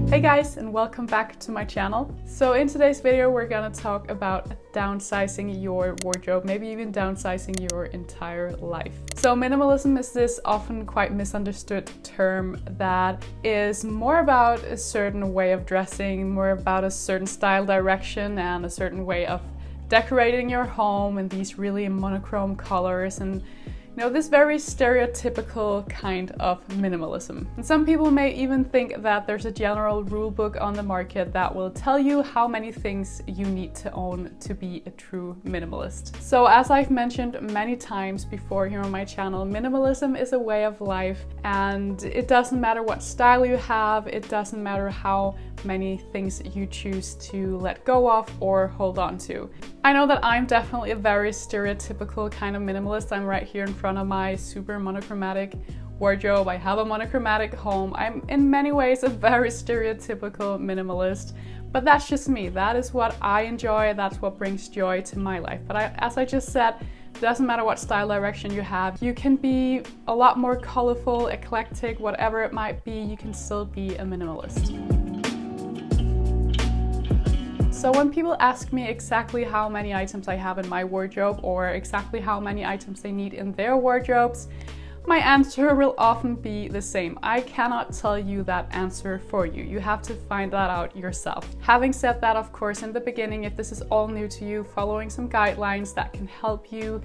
Hey guys, and welcome back to my channel. So in today's video we're gonna talk about downsizing your wardrobe, maybe even downsizing your entire life. So minimalism is this often quite misunderstood term that is more about a certain way of dressing, more about a certain style direction and a certain way of decorating your home in these really monochrome colors and this very stereotypical kind of minimalism. And some people may even think that there's a general rule book on the market that will tell you how many things you need to own to be a true minimalist. So as I've mentioned many times before here on my channel, minimalism is a way of life, and it doesn't matter what style you have, it doesn't matter how many things you choose to let go of or hold on to. I know that I'm definitely a very stereotypical kind of minimalist. I'm right here in front of my super monochromatic wardrobe. I have a monochromatic home. I'm in many ways a very stereotypical minimalist, but that's just me. That is what I enjoy. That's what brings joy to my life. But as I just said, it doesn't matter what style direction you have. You can be a lot more colorful, eclectic, whatever it might be. You can still be a minimalist. So when people ask me exactly how many items I have in my wardrobe or exactly how many items they need in their wardrobes, my answer will often be the same. I cannot tell you that answer for you. You have to find that out yourself. Having said that, of course, in the beginning, if this is all new to you, following some guidelines that can help you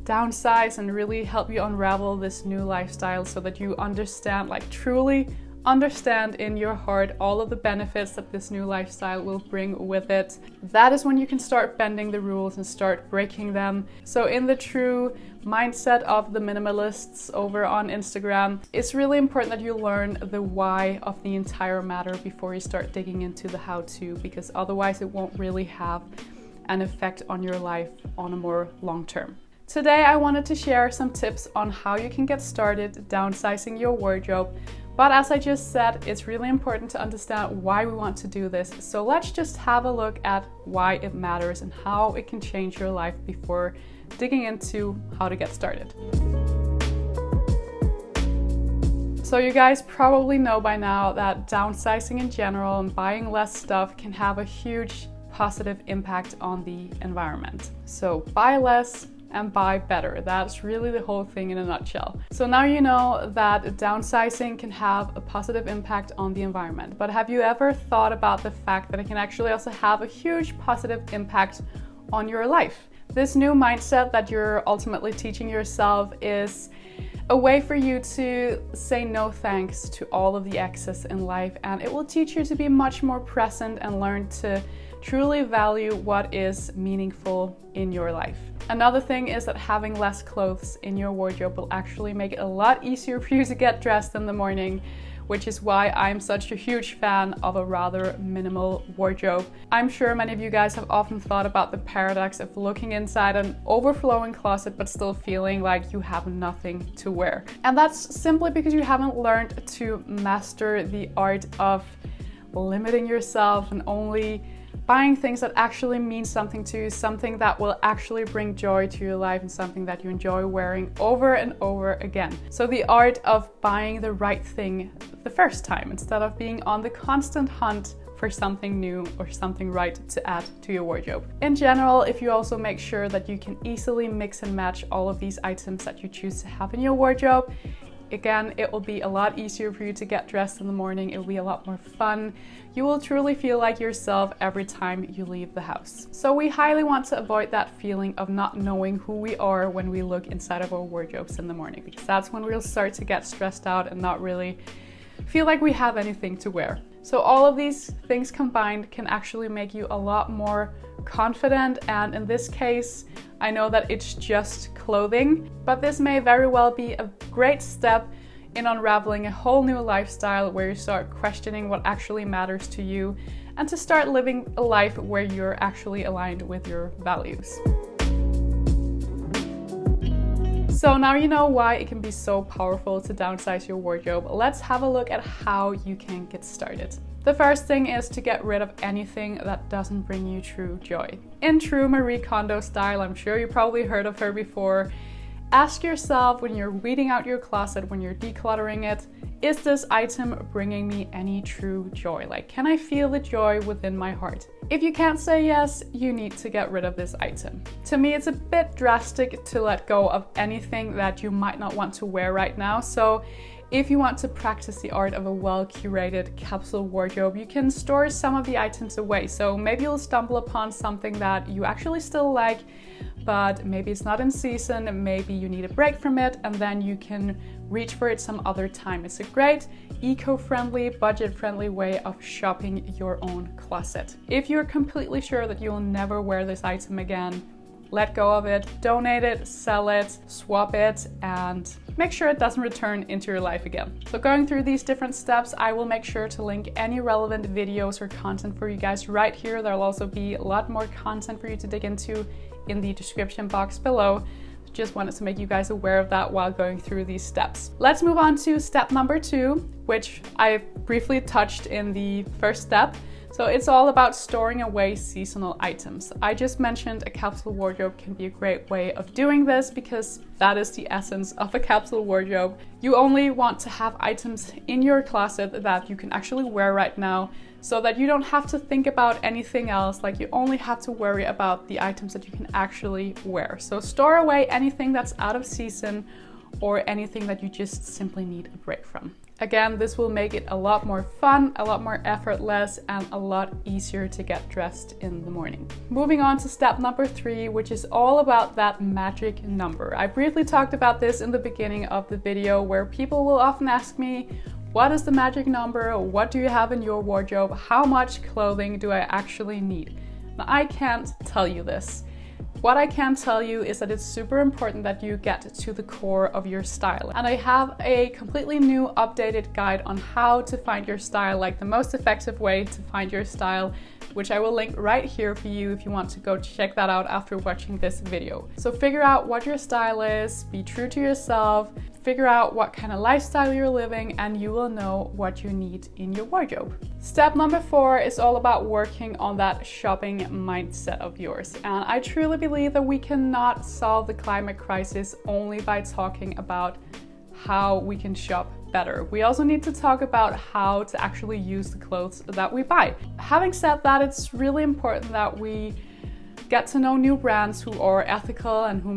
downsize and really help you unravel this new lifestyle so that you understand, truly understand in your heart all of the benefits that this new lifestyle will bring with it. That is when you can start bending the rules and start breaking them. So in the true mindset of the minimalists over on Instagram, it's really important that you learn the why of the entire matter before you start digging into the how-to, because otherwise it won't really have an effect on your life on a more long term. Today I wanted to share some tips on how you can get started downsizing your wardrobe. But as I just said, it's really important to understand why we want to do this. So let's just have a look at why it matters and how it can change your life before digging into how to get started. So you guys probably know by now that downsizing in general and buying less stuff can have a huge positive impact on the environment. So buy less and buy better. That's really the whole thing in a nutshell. So now you know that downsizing can have a positive impact on the environment. But have you ever thought about the fact that it can actually also have a huge positive impact on your life? This new mindset that you're ultimately teaching yourself is a way for you to say no thanks to all of the excess in life, and it will teach you to be much more present and learn to truly value what is meaningful in your life. Another thing is that having less clothes in your wardrobe will actually make it a lot easier for you to get dressed in the morning, which is why I'm such a huge fan of a rather minimal wardrobe. I'm sure many of you guys have often thought about the paradox of looking inside an overflowing closet but still feeling like you have nothing to wear. And that's simply because you haven't learned to master the art of limiting yourself and only buying things that actually mean something to you, something that will actually bring joy to your life and something that you enjoy wearing over and over again. So the art of buying the right thing the first time instead of being on the constant hunt for something new or something right to add to your wardrobe. In general, if you also make sure that you can easily mix and match all of these items that you choose to have in your wardrobe, again, it will be a lot easier for you to get dressed in the morning. It will be a lot more fun. You will truly feel like yourself every time you leave the house. So we highly want to avoid that feeling of not knowing who we are when we look inside of our wardrobes in the morning, because that's when we'll start to get stressed out and not really feel like we have anything to wear. So all of these things combined can actually make you a lot more confident, and in this case, I know that it's just clothing, but this may very well be a great step in unraveling a whole new lifestyle where you start questioning what actually matters to you and to start living a life where you're actually aligned with your values. So now you know why it can be so powerful to downsize your wardrobe. Let's have a look at how you can get started. The first thing is to get rid of anything that doesn't bring you true joy. In true Marie Kondo style, I'm sure you probably heard of her before, Ask yourself when you're weeding out your closet, when you're decluttering it, is this item bringing me any true joy? Like, can I feel the joy within my heart? If you can't say yes, you need to get rid of this item. To me, it's a bit drastic to let go of anything that you might not want to wear right now. So if you want to practice the art of a well-curated capsule wardrobe, you can store some of the items away. So maybe you'll stumble upon something that you actually still like, but maybe it's not in season, maybe you need a break from it, and then you can reach for it some other time. It's a great eco-friendly, budget-friendly way of shopping your own closet. If you're completely sure that you'll never wear this item again, let go of it, donate it, sell it, swap it, and make sure it doesn't return into your life again. So going through these different steps, I will make sure to link any relevant videos or content for you guys right here. There'll also be a lot more content for you to dig into in the description box below. Just wanted to make you guys aware of that while going through these steps. Let's move on to step number 2, which I briefly touched in the first step. So it's all about storing away seasonal items. I just mentioned a capsule wardrobe can be a great way of doing this because that is the essence of a capsule wardrobe. You only want to have items in your closet that you can actually wear right now, so that you don't have to think about anything else. Like, you only have to worry about the items that you can actually wear. So store away anything that's out of season or anything that you just simply need a break from. Again, this will make it a lot more fun, a lot more effortless, and a lot easier to get dressed in the morning. Moving on to step number 3, which is all about that magic number. I briefly talked about this in the beginning of the video, where people will often ask me, what is the magic number? What do you have in your wardrobe? How much clothing do I actually need? Now, I can't tell you this. What I can tell you is that it's super important that you get to the core of your style. And I have a completely new updated guide on how to find your style, like the most effective way to find your style, which I will link right here for you if you want to go check that out after watching this video. So figure out what your style is, be true to yourself, figure out what kind of lifestyle you're living, and you will know what you need in your wardrobe. Step number 4 is all about working on that shopping mindset of yours. And I truly believe that we cannot solve the climate crisis only by talking about how we can shop better. We also need to talk about how to actually use the clothes that we buy. Having said that, it's really important that we get to know new brands who are ethical and who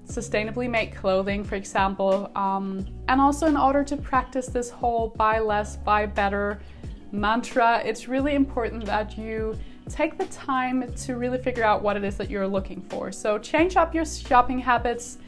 sustainably make clothing, for example. And also, in order to practice this whole buy less, buy better mantra, it's really important that you take the time to really figure out what it is that you're looking for. So change up your shopping habits.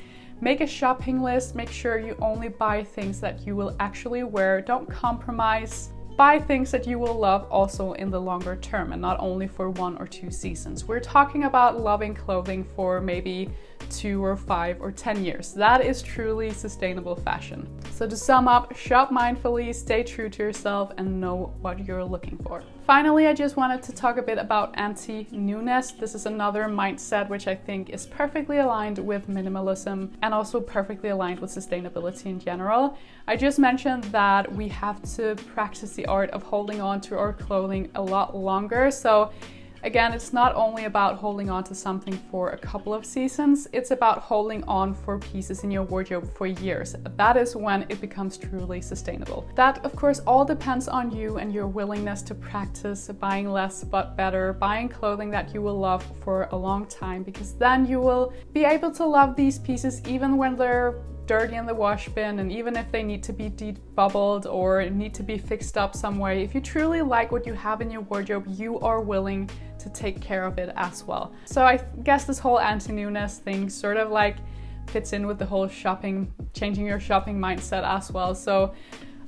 Make a shopping list, make sure you only buy things that you will actually wear. Don't compromise. Buy things that you will love also in the longer term and not only for 1 or 2 seasons. We're talking about loving clothing for maybe 2 or 5 or 10 years. That is truly sustainable fashion. So to sum up, shop mindfully, stay true to yourself, and know what you're looking for. Finally, I just wanted to talk a bit about anti-newness. This is another mindset which I think is perfectly aligned with minimalism and also perfectly aligned with sustainability in general. I just mentioned that we have to practice the art of holding on to our clothing a lot longer. So again, it's not only about holding on to something for a couple of seasons, it's about holding on for pieces in your wardrobe for years. That is when it becomes truly sustainable. That, of course, all depends on you and your willingness to practice buying less but better, buying clothing that you will love for a long time, because then you will be able to love these pieces even when they're dirty in the wash bin, and even if they need to be debubbled or need to be fixed up some way. If you truly like what you have in your wardrobe, you are willing to take care of it as well. So I guess this whole anti-newness thing sort of like fits in with the whole shopping, changing your shopping mindset as well. So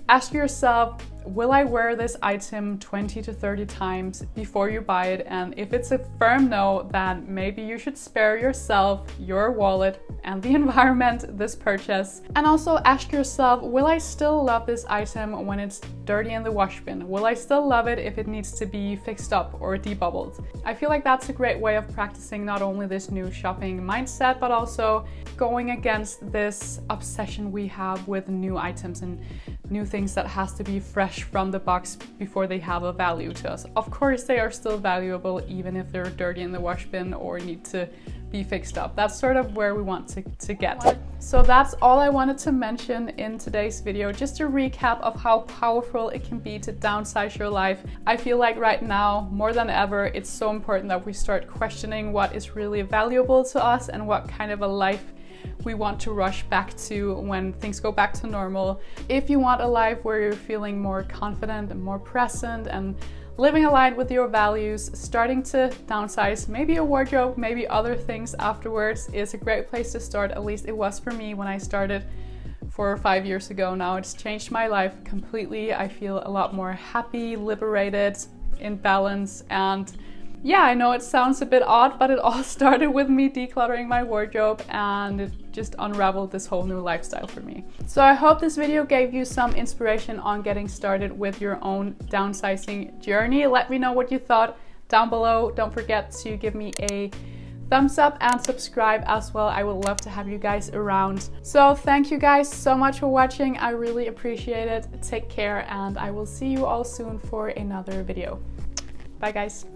ask yourself, will I wear this item 20 to 30 times before you buy it? And if it's a firm no, then maybe you should spare yourself, your wallet, and the environment this purchase. And also ask yourself, will I still love this item when it's dirty in the wash bin? Will I still love it if it needs to be fixed up or debubbled? I feel like that's a great way of practicing not only this new shopping mindset, but also going against this obsession we have with new items and new things that has to be fresh from the box before they have a value to us. Of course, they are still valuable even if they're dirty in the wash bin or need to be fixed up. That's sort of where we want to get. So that's all I wanted to mention in today's video, just a recap of how powerful it can be to downsize your life. I feel like right now, more than ever, it's so important that we start questioning what is really valuable to us and what kind of a life we want to rush back to when things go back to normal. If you want a life where you're feeling more confident and more present and living aligned with your values, starting to downsize, maybe a wardrobe, maybe other things afterwards is a great place to start. At least it was for me when I started 4 or 5 years ago now. It's changed my life completely. I feel a lot more happy, liberated, in balance, and yeah, I know it sounds a bit odd, but it all started with me decluttering my wardrobe, and it just unraveled this whole new lifestyle for me. So I hope this video gave you some inspiration on getting started with your own downsizing journey. Let me know what you thought down below. Don't forget to give me a thumbs up and subscribe as well. I would love to have you guys around. So thank you guys so much for watching. I really appreciate it. Take care, and I will see you all soon for another video. Bye guys.